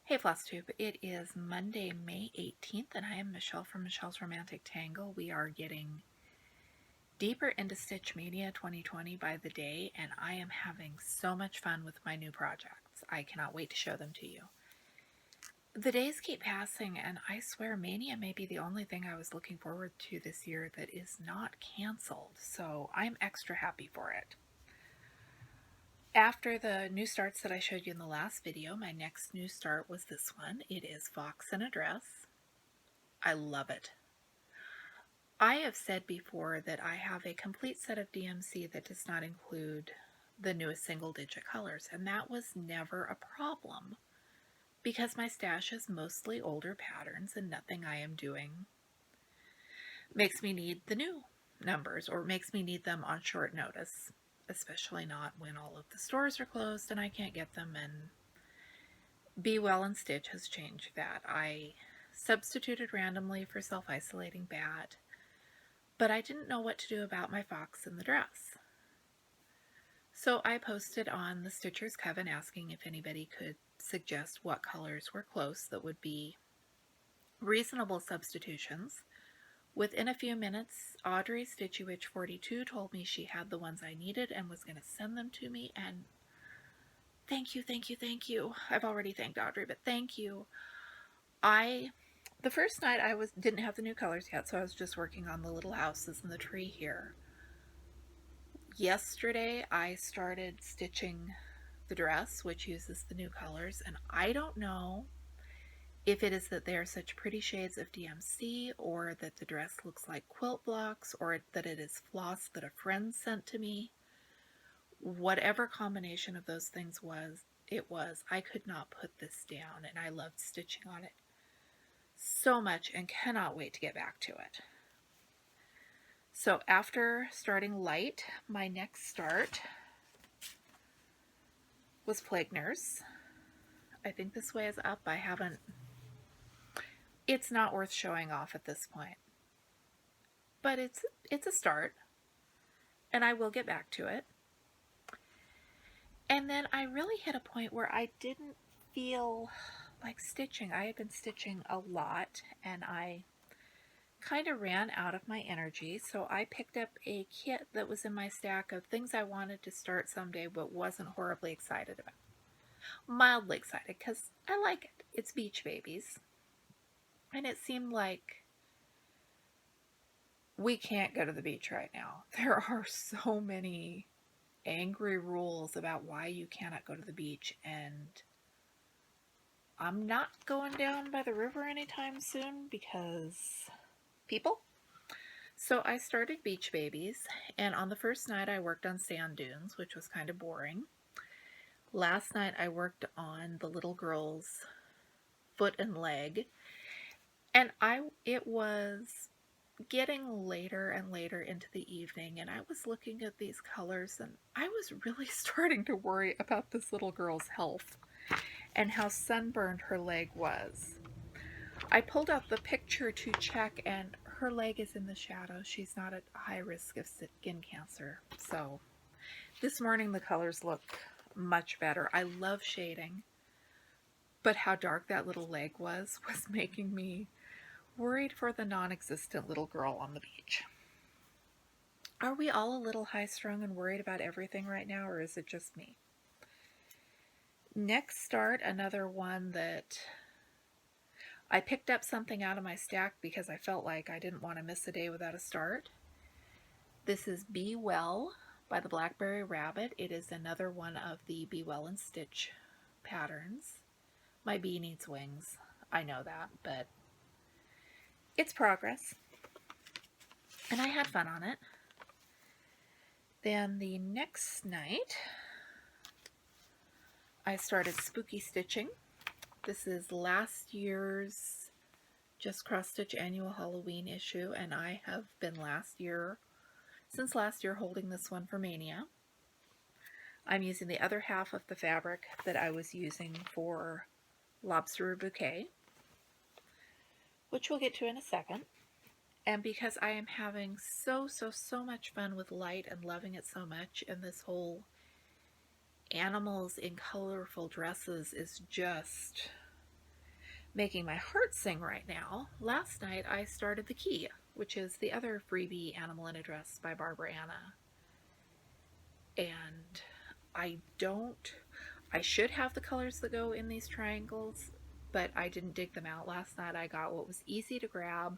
Hey Flosstube, it is Monday, May 18th, and I am Michelle from Michelle's Romantic Tangle. We are getting deeper into Stitch Mania 2020 by the day, and I am having so much fun with my new projects. I cannot wait to show them to you. The days keep passing, and I swear Mania may be the only thing I was looking forward to this year that is not canceled, so I'm extra happy for it. After the new starts that I showed you in the last video, my next new start was this one. It is Fox in a Dress. I love it. I have said before that I have a complete set of DMC that does not include the newest single-digit colors, and that was never a problem because my stash is mostly older patterns and nothing I am doing makes me need the new numbers or makes me need them on short notice, especially not when all of the stores are closed and I can't get them. And Be Well and Stitch has changed that. I substituted randomly for self-isolating bat, but I didn't know what to do about my fox in the dress. So I posted on the Stitcher's Coven asking if anybody could suggest what colors were close that would be reasonable substitutions. Within a few minutes, Audrey Stitchy Witch 42 told me she had the ones I needed and was going to send them to me, and thank you, thank you, thank you. I've already thanked Audrey, but thank you. The first night I didn't have the new colors yet, so I was just working on the little houses and the tree here. Yesterday I started stitching the dress, which uses the new colors, and I don't know if it is that they are such pretty shades of DMC, or that the dress looks like quilt blocks, or that it is floss that a friend sent to me. Whatever combination of those things it was, I could not put this down, and I loved stitching on it so much and cannot wait to get back to it. So after starting light, my next start was Plague Nurse. I think this way is up. It's not worth showing off at this point, but it's a start, and I will get back to it. And then I really hit a point where I didn't feel like stitching. I had been stitching a lot, and I kind of ran out of my energy, so I picked up a kit that was in my stack of things I wanted to start someday but wasn't horribly excited about. Mildly excited because I like it. It's Beach Babies. And it seemed like we can't go to the beach right now. There are so many angry rules about why you cannot go to the beach, and I'm not going down by the river anytime soon because people. So I started Beach Babies, and on the first night I worked on sand dunes, which was kind of boring. Last night I worked on the little girl's foot and leg, and it was getting later and later into the evening, and I was looking at these colors, and I was really starting to worry about this little girl's health and how sunburned her leg was. I pulled out the picture to check, and her leg is in the shadow. She's not at high risk of skin cancer. So this morning the colors look much better. I love shading, but how dark that little leg was making me worried for the non-existent little girl on the beach. Are we all a little high-strung and worried about everything right now, or is it just me? Next start, another one that I picked up something out of my stack because I felt like I didn't want to miss a day without a start. This is Be Well by the Blackberry Rabbit. It is another one of the Be Well and Stitch patterns. My bee needs wings. I know that, but it's progress. And I had fun on it. Then the next night, I started Spooky Stitching. This is last year's Just Cross Stitch annual Halloween issue, and I have been since last year holding this one for Maynia. I'm using the other half of the fabric that I was using for Lobster Bouquet, which we'll get to in a second. And because I am having so much fun with light and loving it so much, and this whole animals in colorful dresses is just making my heart sing right now, last night I started The Key, which is the other freebie animal in a dress by Barbara Anna. And I should have the colors that go in these triangles, but I didn't dig them out last night. I got what was easy to grab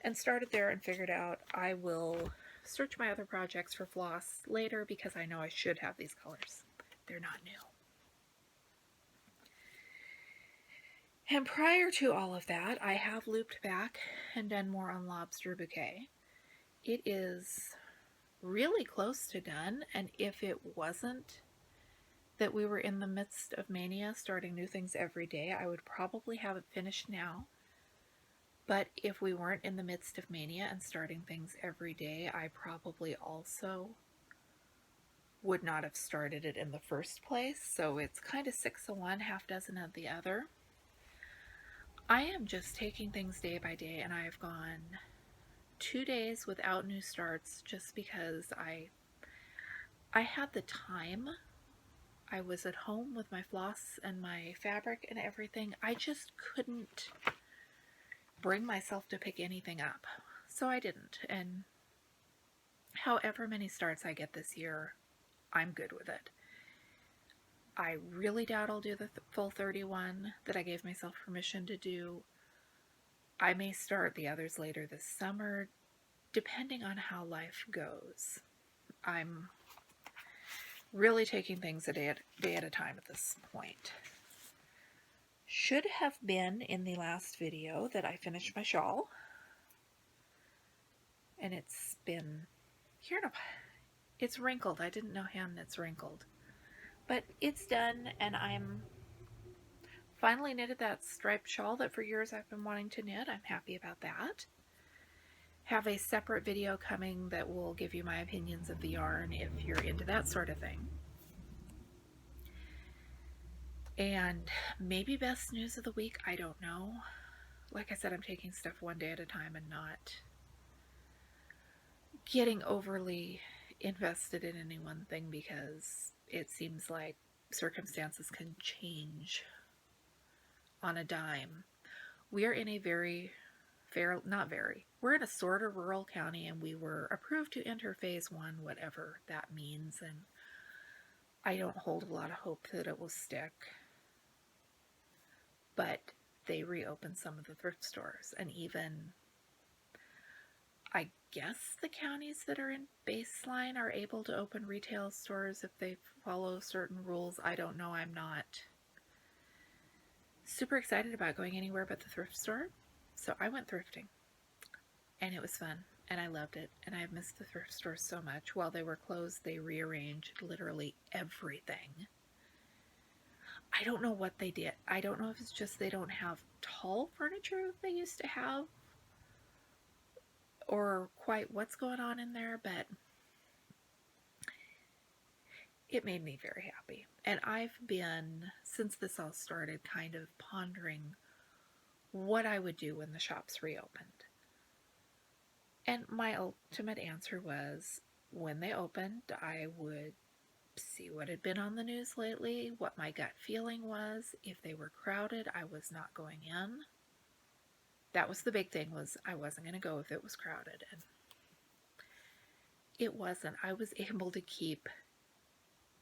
and started there and figured out I will search my other projects for floss later because I know I should have these colors. They're not new. And prior to all of that, I have looped back and done more on Lobster Bouquet. It is really close to done, and if it wasn't that we were in the midst of Maynia, starting new things every day, I would probably have it finished now. But if we weren't in the midst of Maynia and starting things every day, I probably also would not have started it in the first place. So it's kind of 6 of one, half dozen of the other. I am just taking things day by day, and I have gone 2 days without new starts just because I had the time. I was at home with my floss and my fabric and everything. I just couldn't bring myself to pick anything up, so I didn't. And however many starts I get this year, I'm good with it. I really doubt I'll do the full 31 that I gave myself permission to do. I may start the others later this summer, depending on how life goes. I'm really taking things a day at a time at this point. Should have been in the last video that I finished my shawl. And it's been here. It's wrinkled. I didn't know hand knits wrinkled. But it's done, and I'm finally knitted that striped shawl that for years I've been wanting to knit. I'm happy about that. Have a separate video coming that will give you my opinions of the yarn if you're into that sort of thing. And maybe best news of the week, I don't know. Like I said, I'm taking stuff one day at a time and not getting overly invested in any one thing because it seems like circumstances can change on a dime. We are in a we're in a sort of rural county, and we were approved to enter phase 1, whatever that means, and I don't hold a lot of hope that it will stick. But they reopened some of the thrift stores, and even I guess the counties that are in baseline are able to open retail stores if they follow certain rules. I don't know. I'm not super excited about going anywhere but the thrift store. So I went thrifting, and it was fun, and I loved it, and I've missed the thrift store so much. While they were closed, they rearranged literally everything. I don't know what they did. I don't know if it's just they don't have tall furniture that they used to have, or quite what's going on in there, but it made me very happy. And I've been, since this all started, kind of pondering what I would do when the shops reopened. And my ultimate answer was, when they opened, I would see what had been on the news lately, what my gut feeling was. If they were crowded, I was not going in. That was the big thing, was I wasn't going to go if it was crowded. And it wasn't. I was able to keep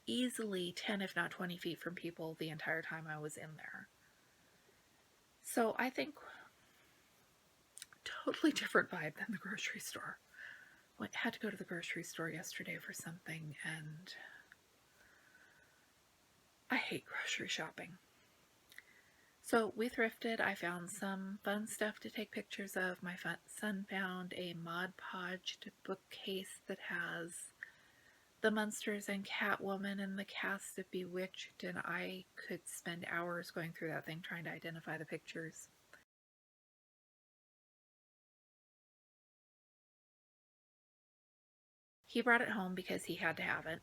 easily 10 if not 20 feet from people the entire time I was in there. So I think totally different vibe than the grocery store. Had to go to the grocery store yesterday for something, and I hate grocery shopping. So we thrifted. I found some fun stuff to take pictures of. My son found a Mod Podge bookcase that has the Munsters and Catwoman and the cast of Bewitched, and I could spend hours going through that thing trying to identify the pictures. He brought it home because he had to have it.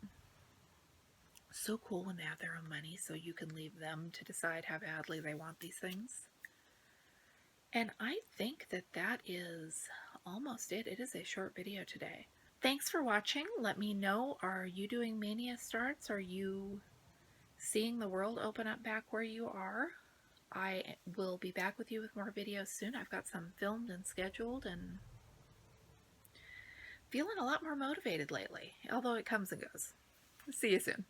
So cool when they have their own money, so you can leave them to decide how badly they want these things. And I think that is almost it. It is a short video today. Thanks for watching. Let me know, are you doing Maynia starts? Are you seeing the world open up back where you are? I will be back with you with more videos soon. I've got some filmed and scheduled and feeling a lot more motivated lately, although it comes and goes. See you soon.